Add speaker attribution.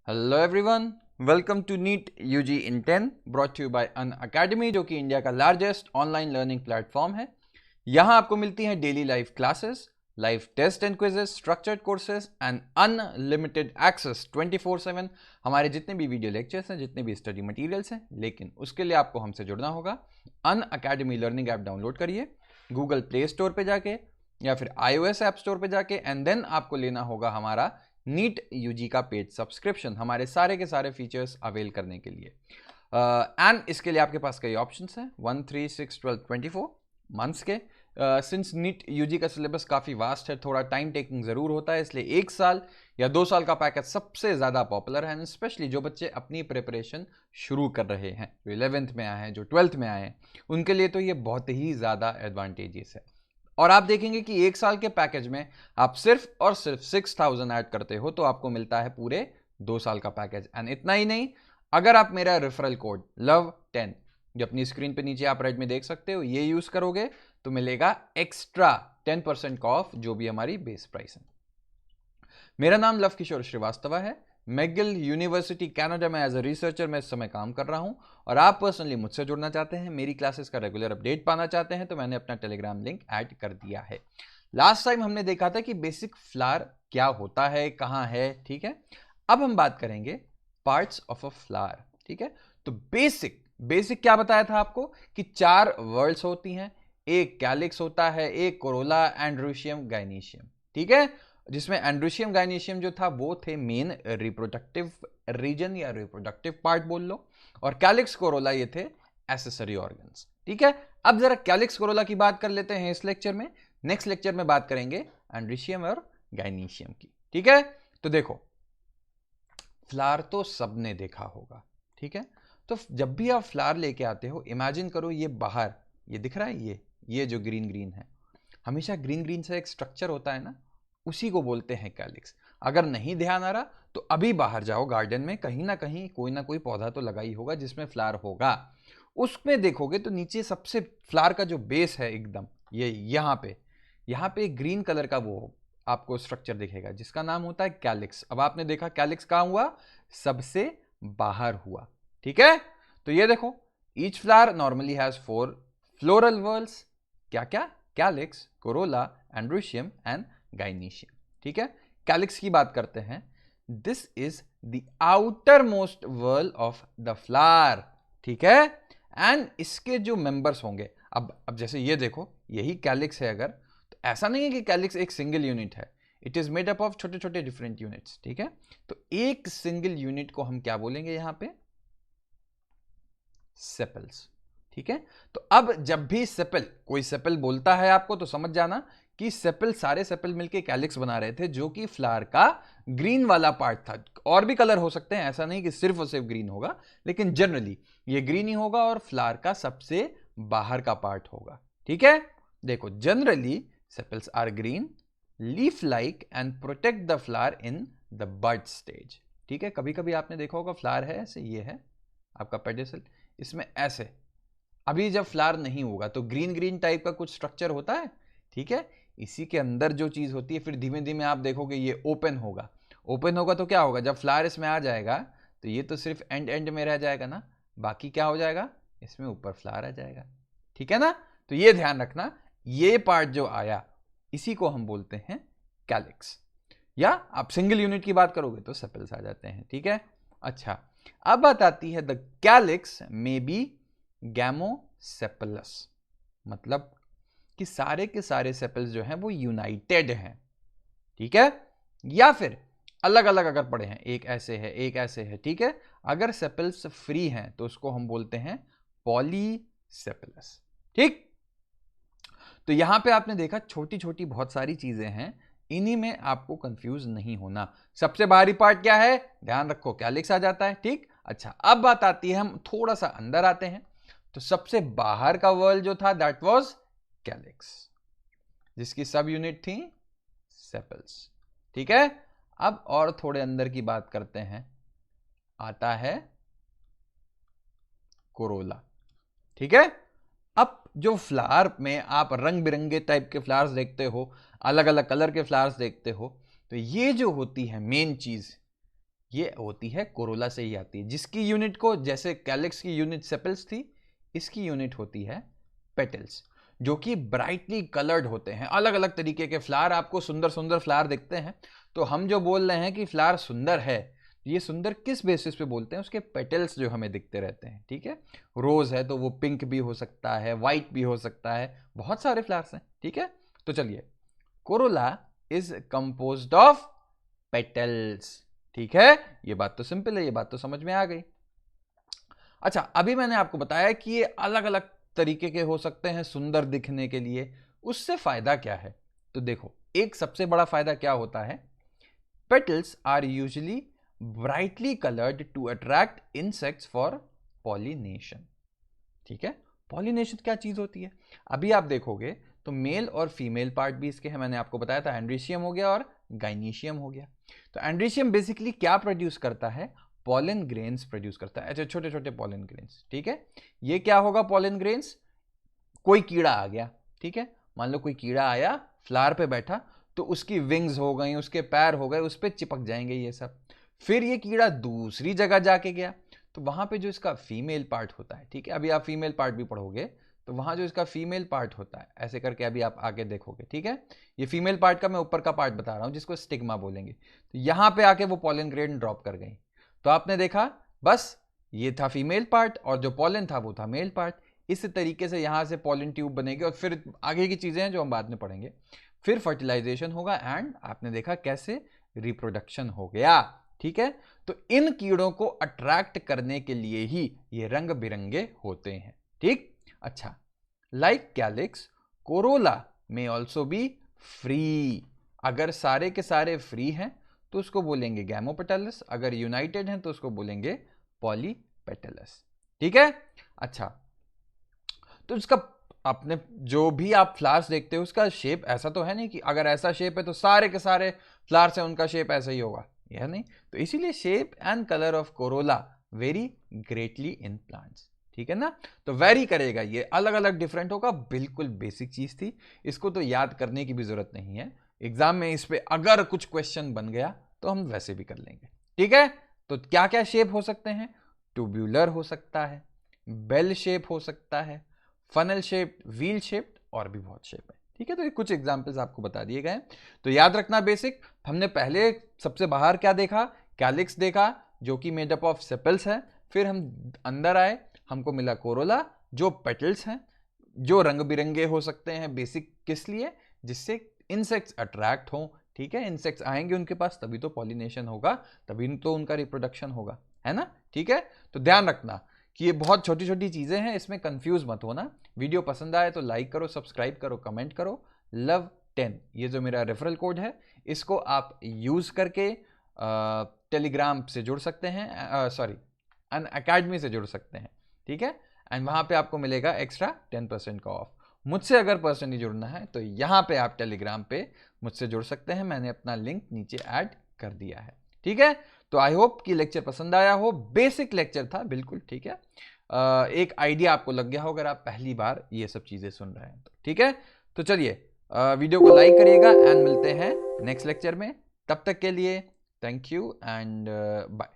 Speaker 1: Hello everyone, welcome to NEET UG in 10 brought you by Unacademy, जो कि India का largest online learning platform है। यहाँ आपको मिलती हैं daily live classes, live test and quizzes, structured courses and unlimited access 24/7। हमारे जितने भी वीडियो लेक्चर्स हैं, जितने भी स्टडी मटेरियल्स हैं, लेकिन उसके लिए आपको हमसे जुड़ना होगा। अन अकेडमी लर्निंग ऐप डाउनलोड करिए गूगल प्ले स्टोर पे जाके या फिर iOS ऐप स्टोर पे जाके, एंड देन आपको लेना होगा हमारा नीट यूजी का पेड सब्सक्रिप्शन, हमारे सारे के सारे फीचर्स अवेल करने के लिए। एंड इसके लिए आपके पास कई ऑप्शंस हैं, 1, 3, 6, 12, 24 मंथ्स के। सिंस नीट यूजी का सिलेबस काफ़ी वास्ट है, थोड़ा टाइम टेकिंग ज़रूर होता है, इसलिए 1 साल या 2 साल का पैकेज सबसे ज़्यादा पॉपुलर है। स्पेशली जो बच्चे अपनी प्रिपरेशन शुरू कर रहे हैं, जो 11th में आए हैं, जो 12th में आए हैं, उनके लिए तो ये बहुत ही ज़्यादा एडवांटेजेस है। और आप देखेंगे कि 1 साल के पैकेज में आप सिर्फ और सिर्फ 6000 ऐड करते हो तो आपको मिलता है पूरे 2 साल का पैकेज। एंड इतना ही नहीं, अगर आप मेरा रेफरल कोड LOVE10 जो अपनी स्क्रीन पे नीचे आप राइट में देख सकते हो, ये यूज करोगे तो मिलेगा एक्स्ट्रा 10% का ऑफ, जो भी हमारी बेस प्राइस है। मेरा नाम लव किशोर श्रीवास्तव है। मैगिल यूनिवर्सिटी कनाडा में एज अ रिसर्चर मैं इस समय काम कर रहा हूं, और आप पर्सनली मुझसे जुड़ना चाहते हैं, मेरी क्लासेस का रेगुलर अपडेट पाना चाहते हैं, तो मैंने अपना टेलीग्राम लिंक ऐड कर दिया है। लास्ट टाइम हमने देखा था कि बेसिक फ्लावर क्या होता है, कहां है, ठीक है। अब हम बात करेंगे पार्ट्स ऑफ अ फ्लावर, ठीक है। तो बेसिक क्या बताया था आपको कि 4 वर्ल्स होती हैं, एक कैलिक्स होता है, एक कोरोला, एंड्रोशियम, गाइनीशियम, ठीक है। जिसमें एंड्रोशियम गाइनीशियम जो था वो थे मेन रिप्रोडक्टिव रीजन या रिप्रोडक्टिव पार्ट बोल लो, और कैलिक्स कोरोला ये थे एसेसरी ऑर्गन्स, ठीक है। अब जरा कैलिक्स कोरोला की बात कर लेते हैं इस लेक्चर में। नेक्स्ट लेक्चर में बात करेंगे एंड्रोशियम और गाइनीशियम की, ठीक है। तो देखो, फ्लावर तो सबने देखा होगा, ठीक है। तो जब भी आप फ्लावर लेके आते हो, इमेजिन करो ये बाहर, ये दिख रहा है, ये जो ग्रीन ग्रीन है, हमेशा ग्रीन ग्रीन से एक स्ट्रक्चर होता है ना, उसी को बोलते हैं कैलिक्स। अगर नहीं ध्यान आ रहा तो अभी बाहर जाओ गार्डन में, कहीं ना कोई पौधा तो लगा ही होगा जिसमें फ्लावर होगा। उसमें देखोगे तो नीचे सबसे फ्लावर का जो बेस है एकदम, ये यहाँ पे ग्रीन कलर का वो आपको स्ट्रक्चर दिखेगा जिसका नाम होता है कैलिक्स। अब आपने देखा कैलिक्स कहां हुआ, सबसे बाहर हुआ, ठीक है। तो ये देखो, each flower normally has 4 floral whorls, क्या क्या, calyx, corolla, androecium and gynoecium, ठीक है। कैलिक्स की बात करते हैं, this is the outermost whorl of the flower, ठीक है। एंड इसके जो मेंबर्स होंगे, अब जैसे ये देखो, यही कैलिक्स है, अगर तो ऐसा नहीं है कि कैलिक्स एक सिंगल यूनिट है, it is made up of छोटे छोटे डिफरेंट यूनिट्स, ठीक है। तो एक सिंगल यूनिट को हम क्या बोलेंगे यहां पे, सेपल्स, ठीक है। तो अब जब भी सेपल, कोई सेपल बोलता है आपको, तो समझ जाना कि सेपल, सारे सेपल मिलके कैलिक्स बना रहे थे, जो कि फ्लावर का ग्रीन वाला पार्ट था। और भी कलर हो सकते हैं, ऐसा नहीं कि सिर्फ और सिर्फ ग्रीन होगा, लेकिन जनरली ये ग्रीन ही होगा और फ्लावर का सबसे बाहर का पार्ट होगा, ठीक है। देखो, generally sepals are green, leaf like and protect the flower in the bud stage, ठीक है। कभी कभी आपने देखा होगा फ्लावर है ऐसे, ये है आपका पेडिसल, इसमें ऐसे अभी जब फ्लावर नहीं होगा तो ग्रीन ग्रीन टाइप का कुछ स्ट्रक्चर होता है, ठीक है। इसी के अंदर जो चीज होती है, फिर धीमे धीमे आप देखोगे ये ओपन होगा। ओपन होगा तो क्या होगा, जब फ्लावर इसमें आ जाएगा तो ये तो सिर्फ एंड में रह जाएगा ना, बाकी क्या हो जाएगा, इसमें ऊपर फ्लावर आ जाएगा, ठीक है ना। तो ये ध्यान रखना, ये पार्ट जो आया इसी को हम बोलते हैं कैलिक्स, या आप सिंगल यूनिट की बात करोगे तो सेपल्स आ जाते हैं, ठीक है। अच्छा, अब बात आती है the calyx may be gamosepalous, मतलब कि सारे के सारे सेपल्स जो हैं वो यूनाइटेड हैं, ठीक है। या फिर अलग अलग अगर पड़े हैं, एक ऐसे है एक ऐसे है, ठीक है। अगर सेपल्स फ्री हैं तो उसको हम बोलते हैं पॉलीसेपलस, ठीक। तो यहां पे आपने देखा छोटी छोटी बहुत सारी चीजें हैं, इन्हीं में आपको कंफ्यूज नहीं होना। सबसे बाहरी पार्ट क्या है, ध्यान रखो, कैलिक्स आ जाता है, ठीक। अच्छा, अब बात आती है, हम थोड़ा सा अंदर आते हैं, तो सबसे बाहर का वर्ल्ड जो था दैट वाज कैलिक्स, जिसकी सब यूनिट थी सेपल्स, ठीक है। अब और थोड़े अंदर की बात करते हैं, आता है कोरोला, ठीक है। अब जो फ्लावर में आप रंग बिरंगे टाइप के फ्लावर्स देखते हो, अलग अलग कलर के फ्लावर्स देखते हो, तो ये जो होती है मेन चीज, ये होती है कोरोला से ही आती है, जिसकी यूनिट को, जैसे कैलिक्स की यूनिट सेपल्स थी, इसकी यूनिट होती है पेटल्स, जो कि ब्राइटली कलर्ड होते हैं। अलग अलग तरीके के फ्लावर, आपको सुंदर सुंदर फ्लावर दिखते हैं, तो हम जो बोल रहे हैं कि फ्लावर सुंदर है, ये सुंदर किस बेसिस पे बोलते हैं? उसके पेटल्स जो हमें दिखते रहते हैं, ठीक है। रोज है तो वो पिंक भी हो सकता है, वाइट भी हो सकता है, बहुत सारे फ्लावर्स हैं, ठीक है। तो चलिए, Corolla is composed of petals, ठीक है। ये बात तो सिंपल है, ये बात तो समझ में आ गई। अच्छा, अभी मैंने आपको बताया कि ये अलग अलग तरीके के हो सकते हैं सुंदर दिखने के लिए, उससे फायदा क्या है? तो देखो, एक सबसे बड़ा फायदा क्या होता है, petals are usually brightly coloured to attract insects for pollination, ठीक है। पॉलिनेशन क्या चीज होती है? अभी आप देखोगे तो मेल और फीमेल पार्ट भी इसके हैं, मैंने आपको बताया था, एंड्रीशियम हो गया और गाइनीशियम हो गया। तो एंड्रीशियम बेसिकली क्या प्रोड्यूस करता है? पॉलन ग्रेन्स प्रोड्यूस करता है, अच्छा, छोटे छोटे पॉलन ग्रेन्स, ठीक है। ये क्या होगा पॉलन ग्रेन्स? कोई कीड़ा आ गया, ठीक है, मान लो कोई कीड़ा आया, फ्लावर पे बैठा, तो उसकी विंग्स हो गई, उसके पैर हो गए, उस पर चिपक जाएंगे ये सब। फिर ये कीड़ा दूसरी जगह जाके गया, तो वहां पे जो इसका फीमेल पार्ट होता है, ठीक है, अभी आप फीमेल पार्ट भी पढ़ोगे, तो वहां जो इसका फीमेल पार्ट होता है, ऐसे करके अभी आप आगे देखोगे, ठीक है। ये फीमेल पार्ट का मैं ऊपर का पार्ट बता रहा हूं, जिसको स्टिग्मा बोलेंगे। तो यहां पे आके वो पॉलन ग्रेन ड्रॉप कर गई, तो आपने देखा बस ये था फीमेल पार्ट और जो पॉलन था वो था मेल पार्ट। इस तरीके से यहां से पॉलन ट्यूब बनेगी और फिर आगे की चीजें हैं जो हम बाद में पढ़ेंगे। फिर फर्टिलाइजेशन होगा एंड आपने देखा कैसे रिप्रोडक्शन हो गया, ठीक है। तो इन कीड़ों को अट्रैक्ट करने के लिए ही ये रंग बिरंगे होते हैं, ठीक। अच्छा, लाइक कैलिक्स, कोरोला में ऑल्सो बी फ्री। अगर सारे के सारे फ्री हैं तो उसको बोलेंगे गैमोपेटलस, अगर यूनाइटेड हैं तो उसको बोलेंगे पॉलीपेटलस, ठीक है। अच्छा, तो इसका आपने जो भी आप फ्लावर्स देखते हो उसका शेप ऐसा तो है नहीं कि अगर ऐसा शेप है तो सारे के सारे फ्लावर्स हैं उनका शेप ऐसा ही होगा, यह नहीं। तो इसीलिए shape and colour of Corolla very greatly in plants, ठीक है ना। तो वेरी करेगा, ये अलग अलग डिफरेंट होगा, बिल्कुल बेसिक चीज थी, इसको तो याद करने की भी जरूरत नहीं है। एग्जाम में इस पे अगर कुछ क्वेश्चन बन गया तो हम वैसे भी कर लेंगे, ठीक है। तो क्या क्या शेप हो सकते हैं? ट्यूब्यूलर हो सकता है, बेल शेप हो सकता है, फनल शेप, व्हील शेप, और भी बहुत शेप है, ठीक है। तो ये कुछ एग्जांपल्स आपको बता दिए गए। तो याद रखना बेसिक, हमने पहले सबसे बाहर क्या देखा? कैलिक्स देखा, जो कि मेड अप ऑफ सेपल्स है। फिर हम अंदर आए, हमको मिला कोरोला, जो पेटल्स हैं, जो रंग बिरंगे हो सकते हैं। बेसिक किस लिए? जिससे इंसेक्ट्स अट्रैक्ट हो, ठीक है। इंसेक्ट्स आएंगे उनके पास तभी तो पॉलिनेशन होगा, तभी तो उनका रिप्रोडक्शन होगा, है ना, ठीक है। तो ध्यान रखना कि ये बहुत छोटी छोटी चीजें हैं, इसमें कंफ्यूज मत होना। वीडियो पसंद आए तो लाइक करो, सब्सक्राइब करो, कमेंट करो। लव 10 ये जो मेरा रेफरल कोड है, इसको आप यूज करके टेलीग्राम से जुड़ सकते हैं, सॉरी अनअकैडमी से जुड़ सकते हैं, ठीक है। एंड वहां पे आपको मिलेगा एक्स्ट्रा 10% का ऑफ। मुझसे अगर पर्सनली जुड़ना है तो यहाँ पे आप टेलीग्राम पे मुझसे जुड़ सकते हैं, मैंने अपना लिंक नीचे ऐड कर दिया है, ठीक है। तो आई होप कि लेक्चर पसंद आया हो, बेसिक लेक्चर था बिल्कुल, ठीक है। एक आइडिया आपको लग गया हो अगर आप पहली बार ये सब चीजें सुन रहे हैं तो, ठीक है। तो चलिए, वीडियो को लाइक करिएगा एंड मिलते हैं नेक्स्ट लेक्चर में। तब तक के लिए थैंक यू एंड बाय।